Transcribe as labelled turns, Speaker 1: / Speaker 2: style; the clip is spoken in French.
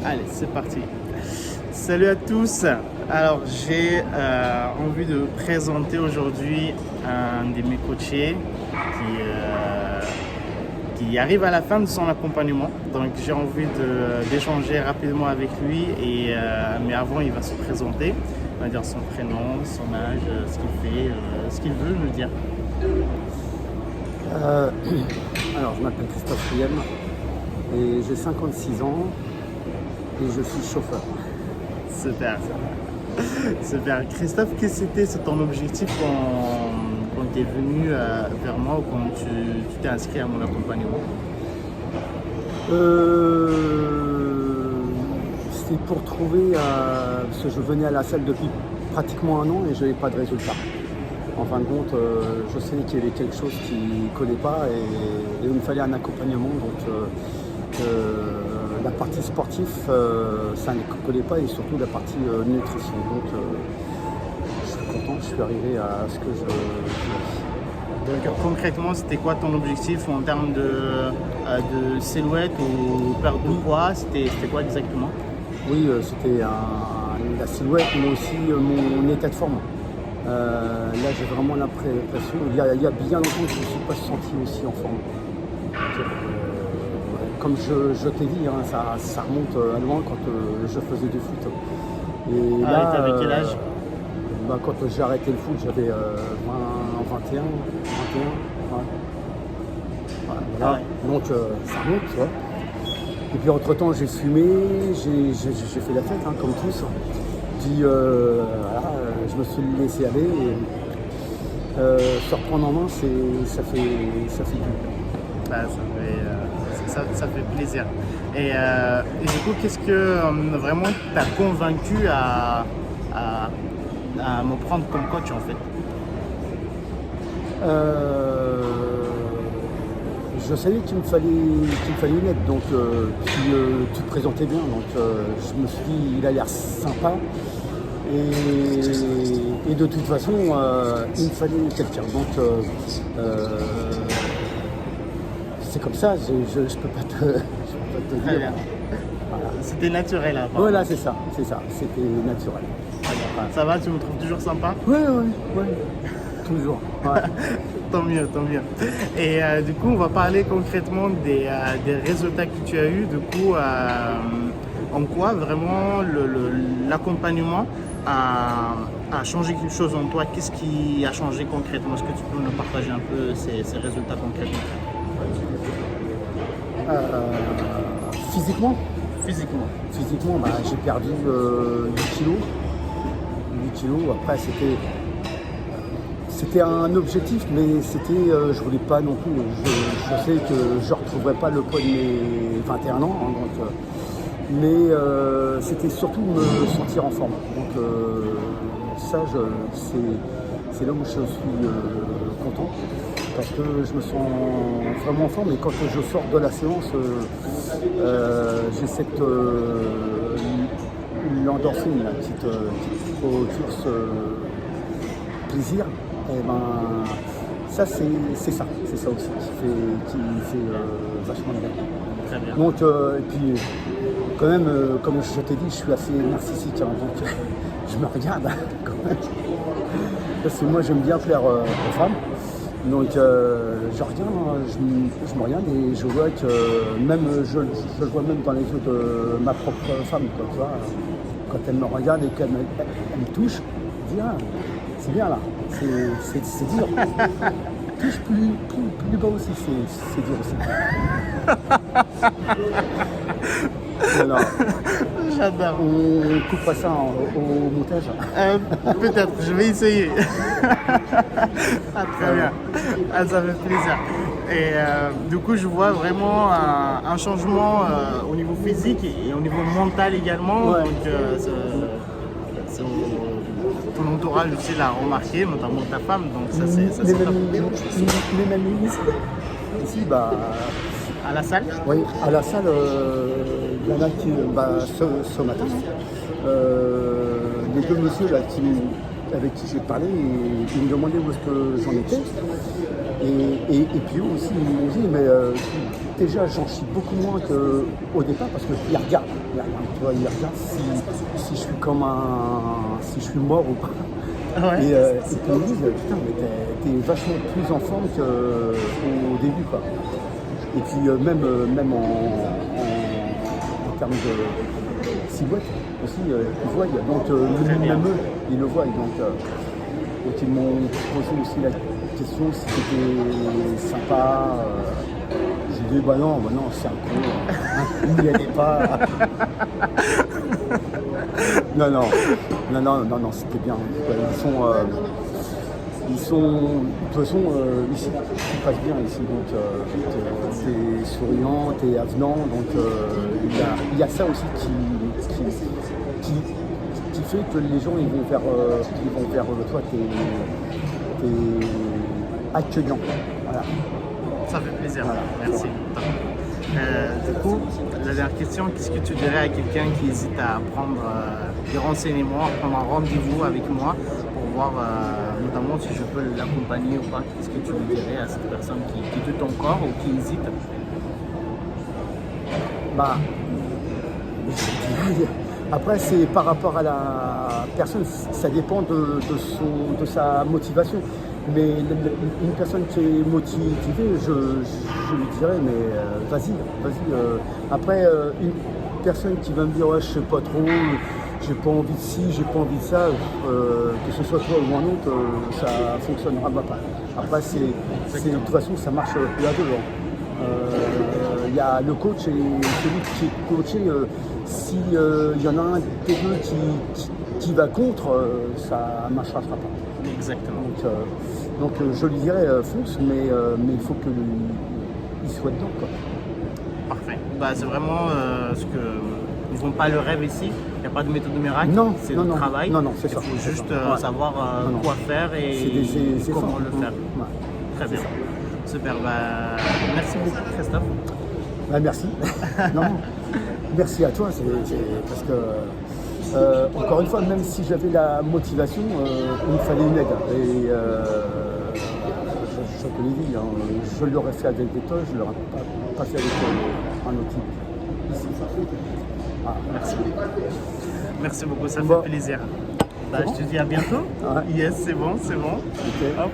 Speaker 1: Allez, c'est parti. Salut à tous. Alors, j'ai envie de vous présenter aujourd'hui un de mes coachés qui arrive à la fin de son accompagnement. Donc, j'ai envie d'échanger rapidement avec lui. Mais avant, il va se présenter. Il va dire son prénom, son âge, ce qu'il fait, ce qu'il veut nous dire.
Speaker 2: Alors, je m'appelle Christophe Riem et j'ai 56 ans et je suis chauffeur.
Speaker 1: Super. Super. Christophe, qu'est-ce que c'était ton objectif quand tu es venu vers moi ou quand tu t'es inscrit à mon accompagnement?
Speaker 2: C'était pour trouver, parce que je venais à la salle depuis pratiquement un an et je n'avais pas de résultat. En fin de compte, je savais qu'il y avait quelque chose qui ne collait pas et il me fallait un accompagnement. Donc, la partie sportive, ça ne collait pas et surtout la partie nutrition. Donc, je suis content, je suis arrivé à ce que je voulais.
Speaker 1: Donc, concrètement, c'était quoi ton objectif en termes de silhouette ou perte de poids? C'était quoi exactement?
Speaker 2: Oui, c'était la silhouette, mais aussi mon état de forme. Là, j'ai vraiment l'impression, il y a bien longtemps que je ne me suis pas senti aussi en forme. Comme je t'ai dit, hein, ça remonte à loin quand je faisais du foot. Et là,
Speaker 1: t'avais quel âge?
Speaker 2: Quand j'ai arrêté le foot, j'avais 21. Ouais. Voilà.
Speaker 1: Ouais.
Speaker 2: Donc, ça remonte, tu vois. Et puis, entre-temps, j'ai fumé, j'ai fait la fête, hein, comme tous. Puis, voilà, je me suis laissé aller. Et, se reprendre en main, ça fait du bien.
Speaker 1: Ça fait plaisir. Et du coup, qu'est-ce que vraiment t'as convaincu à me prendre comme coach en fait?
Speaker 2: Je savais qu'il me fallait une aide, donc tu te présentais bien, donc je me suis dit il a l'air sympa et de toute façon il me fallait quelqu'un, donc c'est comme ça, je peux pas te dire.
Speaker 1: Voilà. C'était naturel avant.
Speaker 2: Voilà, c'est ça, c'était naturel.
Speaker 1: Ça va, tu me trouves toujours sympa?
Speaker 2: Ouais, toujours. Ouais.
Speaker 1: Tant mieux. Et du coup, on va parler concrètement des résultats que tu as eus. Du coup, en quoi vraiment l'accompagnement a changé quelque chose en toi? Qu'est-ce qui a changé concrètement? Est-ce que tu peux nous partager un peu ces résultats concrètement?
Speaker 2: Physiquement, j'ai perdu 8 kilos. 8 kilos, après c'était un objectif, mais je voulais pas non plus. Je sais que je ne retrouverai pas le poids de mes 21 ans, hein, donc, mais c'était surtout me sentir en forme. Donc ça, c'est là où je suis content, parce que je me sens vraiment en forme. Et quand je sors de la séance, j'ai cette l'endorphine là, qui procure ce plaisir. Et ben ça c'est ça aussi qui fait vachement bien.
Speaker 1: Très bien.
Speaker 2: Donc et puis quand même comme je t'ai dit, je suis assez narcissique, hein, donc je me regarde quand même. Parce que moi j'aime bien plaire aux femmes. Donc je regarde, je me regarde et je vois que même je le vois même dans les yeux de ma propre femme, quoi, tu vois. Quand elle me regarde et qu'elle me touche, je dis c'est bien là, c'est dur. Touche plus bas aussi, c'est dur aussi. Alors,
Speaker 1: J'adore.
Speaker 2: on coupera ça au montage.
Speaker 1: Peut-être, je vais essayer. Très bien. Ça fait plaisir. Et du coup, je vois vraiment un changement au niveau physique et au niveau mental également.
Speaker 2: Ouais.
Speaker 1: Donc, ton entourage aussi l'a remarqué, notamment ta femme. Donc, ça c'est top.
Speaker 2: Mes amis ici,
Speaker 1: À la salle?
Speaker 2: oui, à la salle, il y en a qui, ce matin, les deux messieurs là, avec qui j'ai parlé, ils me demandaient où est-ce que j'en étais. Et puis eux aussi, ils m'ont dit, mais déjà, j'en chie beaucoup moins qu'au départ parce qu'ils regardent. Tu vois, ils regardent si je suis comme si je suis mort ou pas.
Speaker 1: Ouais.
Speaker 2: Et ils me disent, putain, mais t'es vachement plus en forme qu'au début, quoi. Et puis même en termes de silhouette aussi, ils voient. Donc même eux, ils le voient. Donc ils m'ont posé aussi la question si c'était sympa. J'ai dit bah non, c'est un con. N'y allez pas. non, c'était bien. Ils sont, de toute façon, ici, tout passe bien ici, donc t'es souriant, t'es avenant, donc il y a ça aussi qui fait que les gens ils vont vers toi, t'es accueillant. Voilà.
Speaker 1: Ça fait plaisir,
Speaker 2: Voilà.
Speaker 1: merci. Du coup, la dernière question, qu'est-ce que tu dirais à quelqu'un qui hésite à prendre des renseignements, à prendre un rendez-vous avec moi pour voir notamment si je peux l'accompagner ou pas? Qu'est-ce que tu lui dirais à cette personne qui doute encore ou qui hésite?
Speaker 2: Bah, après, c'est par rapport à la personne, ça dépend de sa motivation. Mais une personne qui est motivée, je lui dirais, mais vas-y. Après, une personne qui va me dire, ouais, je sais pas trop, j'ai pas envie de ci, j'ai pas envie de ça, que ce soit toi ou un autre, ça fonctionnera pas. Après, de toute façon, ça marche à deux. Il y a le coach et celui qui est coaché. Si il y en a un des deux qui va contre, ça ne marchera pas.
Speaker 1: Exactement.
Speaker 2: Donc je lui dirais fonce, mais il faut qu'il soit dedans, quoi.
Speaker 1: Parfait. Bah, c'est vraiment ce que ils n'ont pas le rêve ici. Il n'y a pas de méthode miracle. C'est le travail.
Speaker 2: Non, c'est ça.
Speaker 1: Il faut juste
Speaker 2: ça.
Speaker 1: savoir quoi faire et comment le faire.
Speaker 2: Ouais.
Speaker 1: Très bien. Super. Bah, merci beaucoup, Christophe.
Speaker 2: Bah, merci. Non, merci à toi. Parce que encore une fois, même si j'avais la motivation, il me fallait une aide. Et je te l'ai dit, je l'aurais fait avec des toits, je ne l'aurais pas fait avec un autre type. Ici.
Speaker 1: Ah, merci. Merci beaucoup, ça fait plaisir. Bah, je te dis à bientôt.
Speaker 2: Ouais.
Speaker 1: Yes, c'est bon.
Speaker 2: Okay.
Speaker 1: Hop.